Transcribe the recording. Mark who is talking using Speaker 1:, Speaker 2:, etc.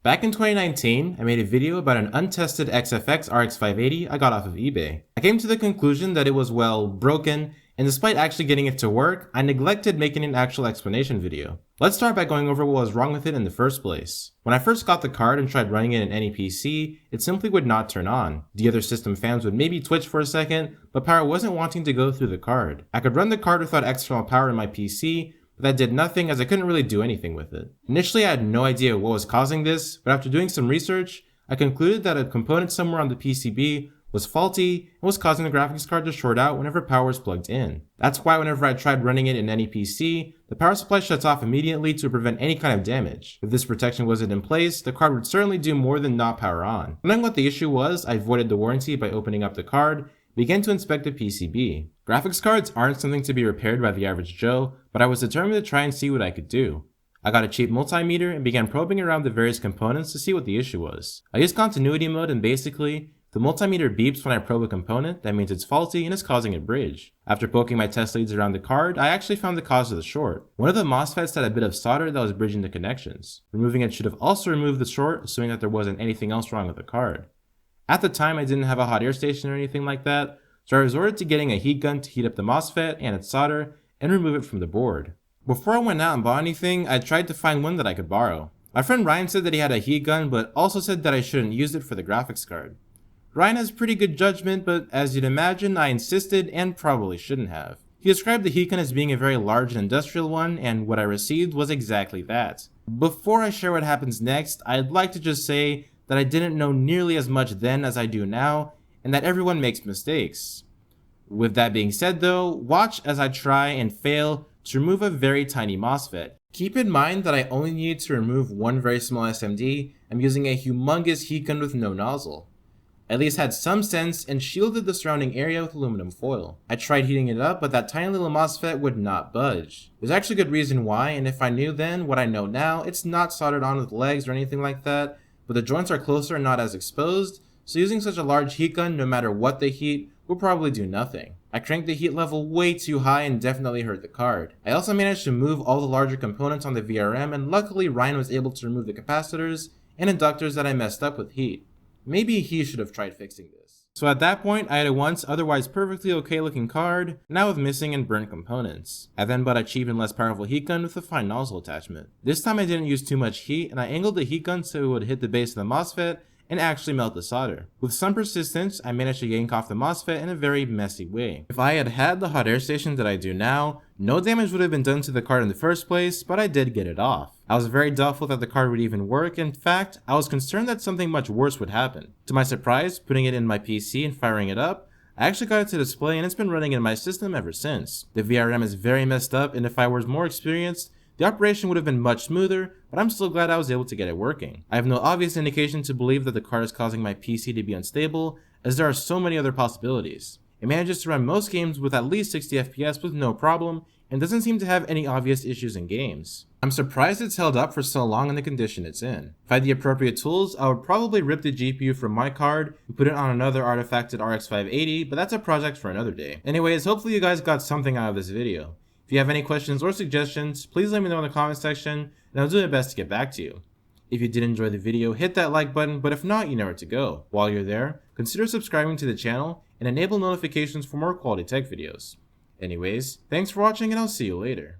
Speaker 1: Back in 2019, I made a video about an untested XFX RX 580 I got off of eBay. I came to the conclusion that it was, well, broken, and despite actually getting it to work, I neglected making an actual explanation video. Let's start by going over what was wrong with it in the first place. When I first got the card and tried running it in any PC, it simply would not turn on. The other system fans would maybe twitch for a second, but power wasn't wanting to go through the card. I could run the card without external power in my PC, but that did nothing as I couldn't really do anything with it. Initially, I had no idea what was causing this, but after doing some research, I concluded that a component somewhere on the PCB was faulty and was causing the graphics card to short out whenever power was plugged in. That's why whenever I tried running it in any PC, the power supply shuts off immediately to prevent any kind of damage. If this protection wasn't in place, the card would certainly do more than not power on. Knowing what the issue was, I avoided the warranty by opening up the card, began to inspect the PCB. Graphics cards aren't something to be repaired by the average Joe, but I was determined to try and see what I could do. I got a cheap multimeter and began probing around the various components to see what the issue was. I used continuity mode, and basically, the multimeter beeps when I probe a component. That means it's faulty and is causing a bridge. After poking my test leads around the card, I actually found the cause of the short. One of the MOSFETs had a bit of solder that was bridging the connections. Removing it should have also removed the short, assuming that there wasn't anything else wrong with the card. At the time, I didn't have a hot air station or anything like that, so I resorted to getting a heat gun to heat up the MOSFET and its solder and remove it from the board. Before I went out and bought anything, I tried to find one that I could borrow. My friend Ryan said that he had a heat gun, but also said that I shouldn't use it for the graphics card. Ryan has pretty good judgment, but as you'd imagine, I insisted and probably shouldn't have. He described the heat gun as being a very large and industrial one, and what I received was exactly that. Before I share what happens next, I'd like to just say that I didn't know nearly as much then as I do now, and that everyone makes mistakes. With that being said though, watch as I try and fail to remove a very tiny MOSFET. Keep in mind that I only need to remove one very small SMD. I'm using a humongous heat gun with no nozzle. I at least had some sense and shielded the surrounding area with aluminum foil. I tried heating it up, but that tiny little MOSFET would not budge. There's actually good reason why, and if I knew then what I know now, it's not soldered on with legs or anything like that, but the joints are closer and not as exposed, so using such a large heat gun, no matter what they heat, will probably do nothing. I cranked the heat level way too high and definitely hurt the card. I also managed to move all the larger components on the VRM, and luckily Ryan was able to remove the capacitors and inductors that I messed up with heat. Maybe he should have tried fixing this. So at that point, I had a once otherwise perfectly okay looking card, now with missing and burnt components. I then bought a cheap and less powerful heat gun with a fine nozzle attachment. This time I didn't use too much heat, and I angled the heat gun so it would hit the base of the MOSFET and actually melt the solder. With some persistence, I managed to yank off the MOSFET in a very messy way. If I had had the hot air station that I do now, no damage would have been done to the card in the first place, but I did get it off. I was very doubtful that the card would even work. In fact, I was concerned that something much worse would happen. To my surprise, putting it in my PC and firing it up, I actually got it to display and it's been running in my system ever since. The VRM is very messed up, and if I was more experienced, the operation would have been much smoother, but I'm still glad I was able to get it working. I have no obvious indication to believe that the card is causing my PC to be unstable, as there are so many other possibilities. It manages to run most games with at least 60 FPS with no problem, and doesn't seem to have any obvious issues in games. I'm surprised it's held up for so long in the condition it's in. If I had the appropriate tools, I would probably rip the GPU from my card and put it on another artifacted RX 580, but that's a project for another day. Anyways, hopefully you guys got something out of this video. If you have any questions or suggestions, please let me know in the comment section, and I'll do my best to get back to you. If you did enjoy the video, hit that like button, but if not, you know where to go. While you're there, consider subscribing to the channel and enable notifications for more quality tech videos. Anyways, thanks for watching and I'll see you later.